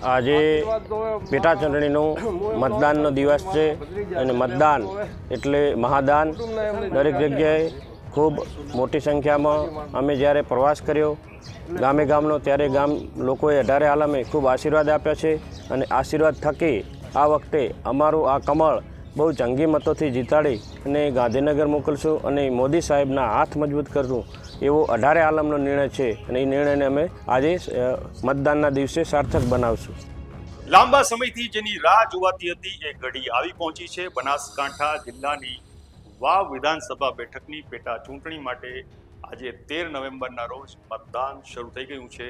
આજે પેટા ચૂંટણીનો મતદાનનો દિવસ છે અને મતદાન એટલે મહાદાન. દરેક જગ્યાએ ખૂબ મોટી સંખ્યામાં અમે જ્યારે પ્રવાસ કર્યો ગામે ગામનો, ત્યારે ગામ લોકોએ 18 આલમે ખૂબ આશીર્વાદ આપ્યા છે અને આશીર્વાદ થકી આ વખતે અમારું આ કમળ બહુ જંગી મતોથી જીતાડી અને ગાંધીનગર મોકલશું અને મોદી સાહેબના હાથ મજબૂત કરશું એવો 18 આલમનો નિર્ણય છે અને એ નિર્ણયને અમે આજે મતદાનના દિવસે સાર્થક બનાવશું. લાંબા સમયથી જેની રાહ જોવાતી હતી એ ઘડી આવી પહોંચી છે. બનાસકાંઠા જિલ્લાની વાવ વિધાનસભા બેઠકની પેટા ચૂંટણી માટે આજે 13 નવેમ્બરના રોજ મતદાન શરૂ થઈ ગયું છે.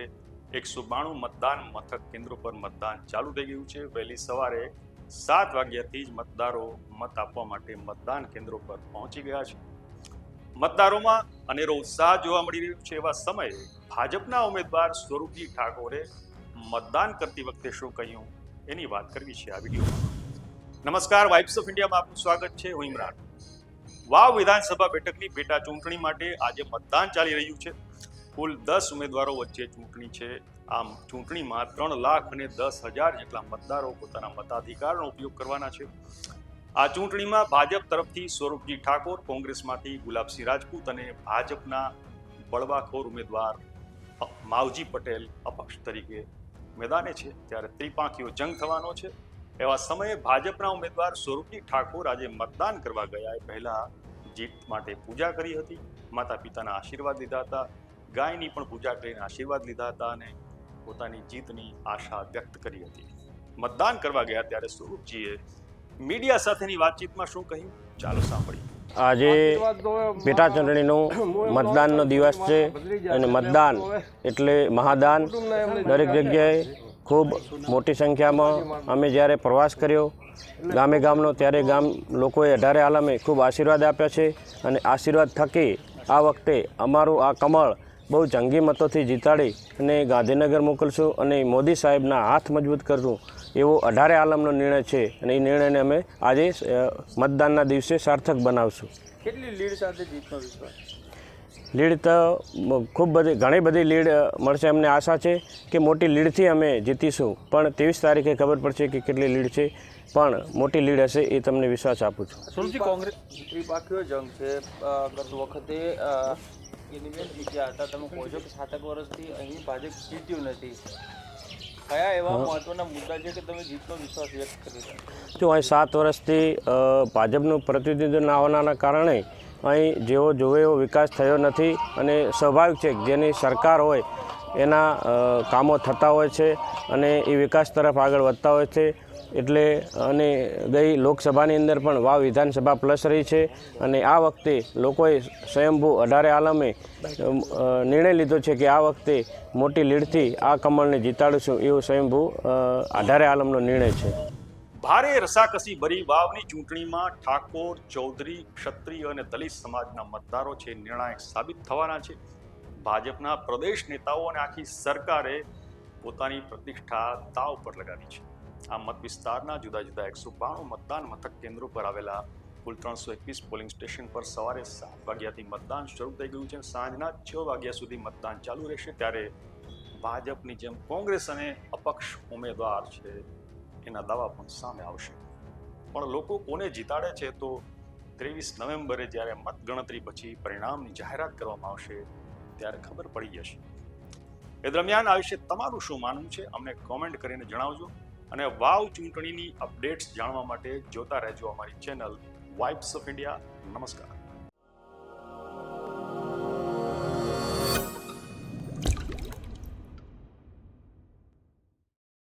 192 મતદાન મથક કેન્દ્રો પર મતદાન ચાલુ થઈ ગયું છે. વહેલી સવારે 7 વાગ્યાથી જ મતદારો મત આપવા માટે મતદાન કેન્દ્રો પર પહોંચી ગયા છે. મતદારોમાં અનેરો ઉત્સાહ જોવા મળી રહ્યો છે. એવા સમયે ભાજપના ઉમેદવાર સ્વરૂપજી ઠાકોરે મતદાન કરતી વખતે શું કહ્યું એની વાત કરવી છે આ વિડીયોમાં. નમસ્કાર, વાઇબ્સ ઓફ ઇન્ડિયામાં આપનું સ્વાગત છે. હું ઇમરાન. વાવ વિધાનસભા બેઠકની પેટા ચૂંટણી માટે આજે મતદાન ચાલી રહ્યું છે. કુલ 10 ઉમેદવારો વચ્ચે ચૂંટણી છે. આમ ચૂંટણીમાં 3,10,000 જેટલા મતદારો પોતાના મતાધિકારનો ઉપયોગ કરવાના છે. આ ચૂંટણીમાં ભાજપ તરફથી સ્વરૂપજી ઠાકોર, કોંગ્રેસમાંથી ગુલાબસિંહ રાજપૂત અને ભાજપના બળવાખોર ઉમેદવાર માવજી પટેલ અપક્ષ તરીકે મેદાને છે. ત્યારે ત્રિપાંખીયો જંગ થવાનો છે. એવા સમયે ભાજપના ઉમેદવાર સ્વરૂપજી ઠાકોર આજે મતદાન કરવા ગયા એ પહેલા જીત માટે પૂજા કરી હતી, માતા પિતાના આશીર્વાદ લીધા હતા, ગાયની પણ પૂજા કરીને આશીર્વાદ લીધા હતા અને પોતાની જીતની આશા વ્યક્ત કરી હતી. મતદાન કરવા ગયા ત્યારે સ્વરૂપજીએ મીડિયા સાથેની વાતચીતમાં શું કહ્યું ચાલો સાંભળીએ. આજે પેટા ચૂંટણીનો મતદાનનો દિવસ છે અને મતદાન એટલે મહાદાન. દરેક જગ્યાએ ખૂબ મોટી સંખ્યામાં અમે જ્યારે પ્રવાસ કર્યો ગામે ગામનો, ત્યારે ગામ લોકોએ 18 આલમે ખૂબ આશીર્વાદ આપ્યા છે અને આશીર્વાદ થકી આ વખતે અમારું આ કમળ બહુ જંગી મતોથી જીતાડી અને ગાંધીનગર મોકલશું અને મોદી સાહેબના હાથ મજબૂત કરશું એવો 18 આલમનો નિર્ણય છે અને એ નિર્ણયને અમે આજે મતદાનના દિવસે સાર્થક બનાવશું. કેટલી લીડ સાથે જીતનો વિશ્વાસ? લીડ તો ઘણી બધી લીડ મળશે. અમને આશા છે કે મોટી લીડથી અમે જીતીશું, પણ 23 તારીખે ખબર પડશે કે કેટલી લીડ છે, પણ મોટી લીડ હશે એ તમને વિશ્વાસ આપું છું. સુરજી, કોંગ્રેસ ત્રિપાંખીયો જંગ છે. ગત વખતે કેનીબેન જીત્યા હતા. તમે કહો છો કે 7 વર્ષથી અહીં ભાજપ જીત્યું નથી. કયા એવા મહત્વના મુદ્દા છે કે તમે જીતનો વિશ્વાસ વ્યક્ત કરી રહ્યા? જો અહીં 7 વર્ષથી ભાજપનું પ્રતિનિધિત્વ ના હોવાના કારણે અહીં જેવો જોવે એવો વિકાસ થયો નથી અને સ્વાભાવિક છે જેની સરકાર હોય એના કામો થતા હોય છે અને એ વિકાસ તરફ આગળ વધતા હોય છે. એટલે અને ગઈ લોકસભાની અંદર પણ વાવ વિધાનસભા પ્લસ રહી છે અને આ વખતે લોકોએ સ્વયંભૂ 18 આલમે નિર્ણય લીધો છે કે આ વખતે મોટી લીડથી આ કમળને જીતાડીશું એવો સ્વયંભૂ 18 આલમનો નિર્ણય છે. ભારે રસાકસી ભરી વાવની ચૂંટણીમાં ઠાકોર, ચૌધરી, ક્ષત્રિય અને દલિત સમાજના મતદારો છે નિર્ણાયક સાબિત થવાના છે. ભાજપના પ્રદેશ નેતાઓ અને આખી સરકારે પોતાની પ્રતિષ્ઠા દાવ પર લગાવી છે. આ મત વિસ્તારના જુદા જુદા 192 મતદાન મથક કેન્દ્રો પર આવેલા કુલ 321 પોલિંગ સ્ટેશન પર સવારે 7 વાગ્યાથી મતદાન શરૂ થઈ ગયું છે. સાંજના 6 વાગ્યા સુધી મતદાન ચાલુ રહેશે. ત્યારે ભાજપની જેમ કોંગ્રેસ અને અપક્ષ ઉમેદવાર છે એના દાવા પણ સામે આવશે. પણ લોકો કોને જીતાડે છે તો 23 નવેમ્બરે જ્યારે મતગણતરી પછી પરિણામની જાહેરાત કરવામાં આવશે ત્યારે ખબર પડી જશે. એ દરમિયાન આ વિશે તમારું શું માનવું છે અમને કોમેન્ટ કરીને જણાવજો અને વાવ ચૂંટણીની અપડેટ્સ જાણવા માટે જોતા રહેજો અમારી ચેનલ વાઇબ્સ ઓફ ઇન્ડિયા. નમસ્કાર.